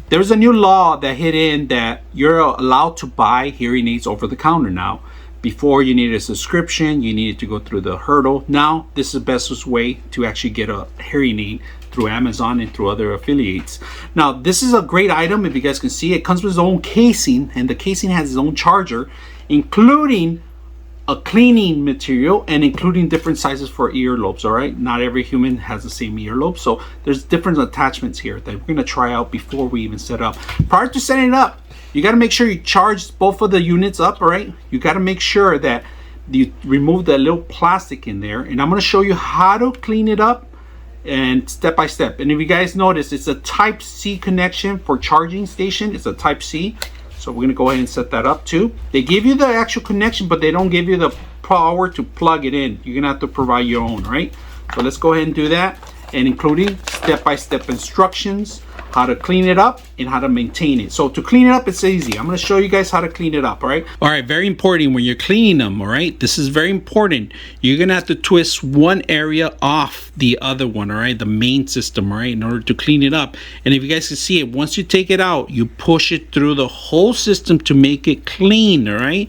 there's a new law that hit in that you're allowed to buy hearing aids over the counter now. Before, you needed a subscription, you needed to go through the hurdle. Now this is the best way to actually get a hearing aid through Amazon and through other affiliates. Now this is a great item. If you guys can see, it comes with its own casing, and the casing has its own charger, including a cleaning material and including different sizes for earlobes. All right, not every human has the same earlobe, so there's different attachments here that we're going to try out before we even set up. Prior to setting it up, you got to make sure you charge both of the units up. All right, you got to make sure that you remove the little plastic in there, and I'm going to show you how to clean it up and step by step. And if you guys notice, it's a type C connection for charging station. It's a type C. So we're going to go ahead and set that up too. They give you the actual connection, but they don't give you the power to plug it in. You're going to have to provide your own, right? So let's go ahead and do that, and including step-by-step instructions, how to clean it up and how to maintain it. So to clean it up, it's easy. I'm going to show you guys how to clean it up, all right? All right, very important when you're cleaning them, all right? This is very important. You're going to have to twist one area off the other one, all right? The main system, all right, in order to clean it up. And if you guys can see it, once you take it out, you push it through the whole system to make it clean, all right?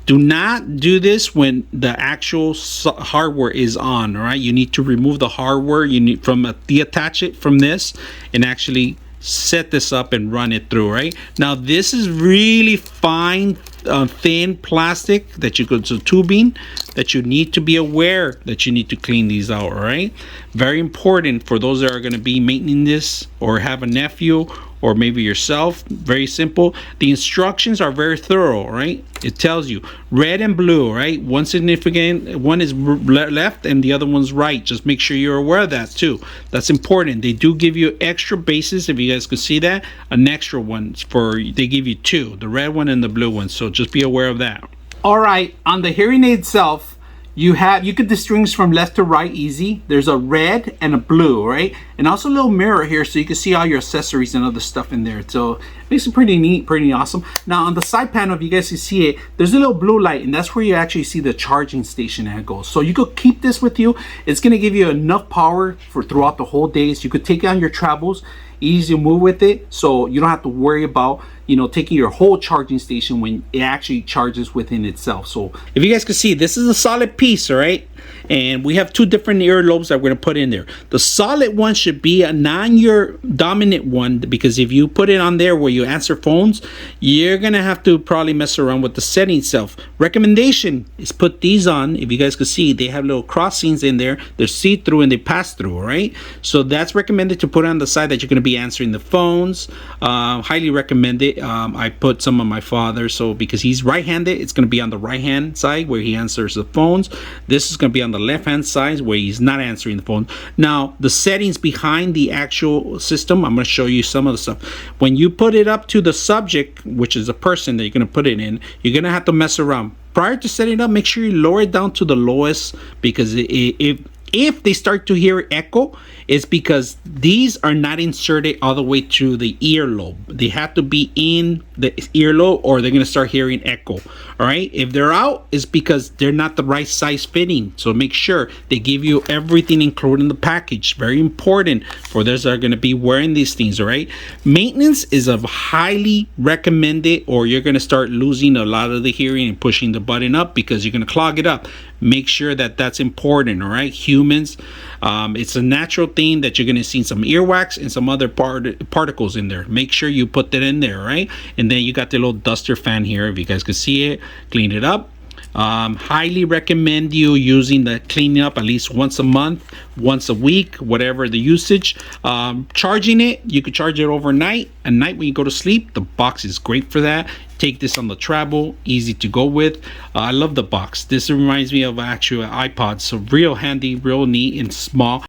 Do not do this when the actual hardware is on, all right? You need to remove the hardware. You need detach it from this and actually set this up and run it through. Right now, this is really fine thin plastic that you go to tubing that you need to be aware that you need to clean these out. All right, very important for those that are going to be maintaining this or have a nephew or maybe yourself. Very simple. The instructions are very thorough, right? It tells you red and blue, right? One significant, one is left and the other one's right. Just make sure you're aware of that too. That's important. They do give you extra bases, if you guys can see that, an extra one for, they give you two, the red one and the blue one. So just be aware of that. All right, on the hearing aid itself, you could do strings from left to right easy. There's a red and a blue, right? And also a little mirror here so you can see all your accessories and other stuff in there. So it makes it pretty neat, pretty awesome. Now on the side panel, if you guys can see it, there's a little blue light, and that's where you actually see the charging station that goes. So you could keep this with you. It's gonna give you enough power for throughout the whole day. So you could take it on your travels, easy to move with it, so you don't have to worry about, you know, taking your whole charging station when it actually charges within itself. So if you guys can see, this is a solid piece, all right? And we have two different earlobes that we're gonna put in there. The solid one should be a non-ear dominant one, because if you put it on there where you answer phones, you're gonna have to probably mess around with the setting itself. Recommendation is put these on. If you guys can see, they have little crossings in there. They're see-through and they pass through, all right? So that's recommended to put on the side that you're gonna be answering the phones. Highly recommend it. I put some on my father, so because he's right-handed, it's going to be on the right-hand side where he answers the phones. This is going to be on the left-hand side where he's not answering the phone. Now, the settings behind the actual system, I'm going to show you some of the stuff. When you put it up to the subject, which is the person that you're going to put it in, you're going to have to mess around. Prior to setting it up, make sure you lower it down to the lowest, because if they start to hear echo, it's because these are not inserted all the way through the earlobe. They have to be in the earlobe or they're going to start hearing echo. All right, if they're out, it's because they're not the right size fitting. So make sure they give you everything included in the package. Very important for those that are going to be wearing these things. All right, maintenance is a highly recommended, or you're going to start losing a lot of the hearing and pushing the button up because you're going to clog it up. Make sure that that's important. All right, humans, it's a natural thing that you're going to see some earwax and some other particles in there. Make sure you put that in there, right? And then you got the little duster fan here, if you guys can see it. Clean it up. Highly recommend you using the cleaning up at least once a month, once a week, whatever the usage. Charging it, you could charge it overnight. At night when you go to sleep, the box is great for that. Take this on the travel, easy to go with. I love the box. This reminds me of actual iPod, so real handy, real neat and small.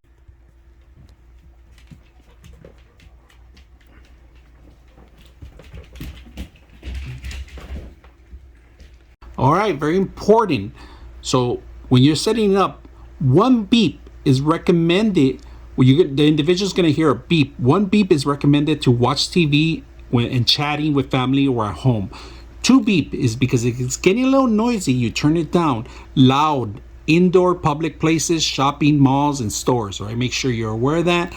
All right, very important. So when you're setting it up, one beep is recommended. When you get, the individual's going to hear a beep. One beep is recommended to watch TV and chatting with family or at home. Two beep is because if it's getting a little noisy, you turn it down. Loud, indoor public places, shopping malls and stores. All right, make sure you're aware of that.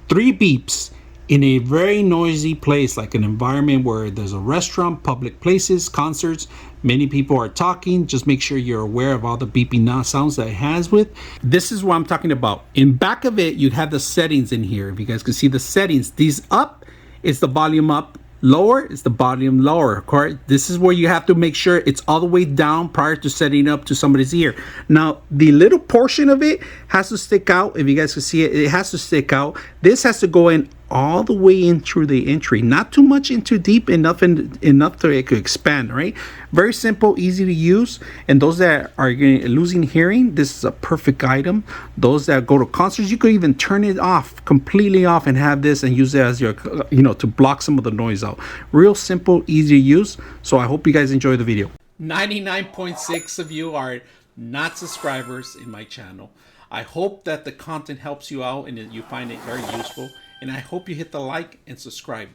Three beeps In a very noisy place, like an environment where there's a restaurant, public places, concerts, many people are talking, just make sure you're aware of all the beeping sounds that it has with. This is what I'm talking about. In back of it, you have the settings in here. If you guys can see the settings, these up is the volume up, lower is the volume lower. Correct? This is where you have to make sure it's all the way down prior to setting up to somebody's ear. Now, the little portion of it has to stick out. If you guys can see it, it has to stick out. This has to go in all the way in through the entry, not too much into deep, enough to it could expand. Right? Very simple, easy to use. And those that are losing hearing, this is a perfect item. Those that go to concerts, you could even turn it off, completely off, and have this and use it as your, to block some of the noise out. Real simple, easy to use. So I hope you guys enjoy the video. 99.6 of you are not subscribers in my channel. I hope that the content helps you out and that you find it very useful. And I hope you hit the like and subscribe.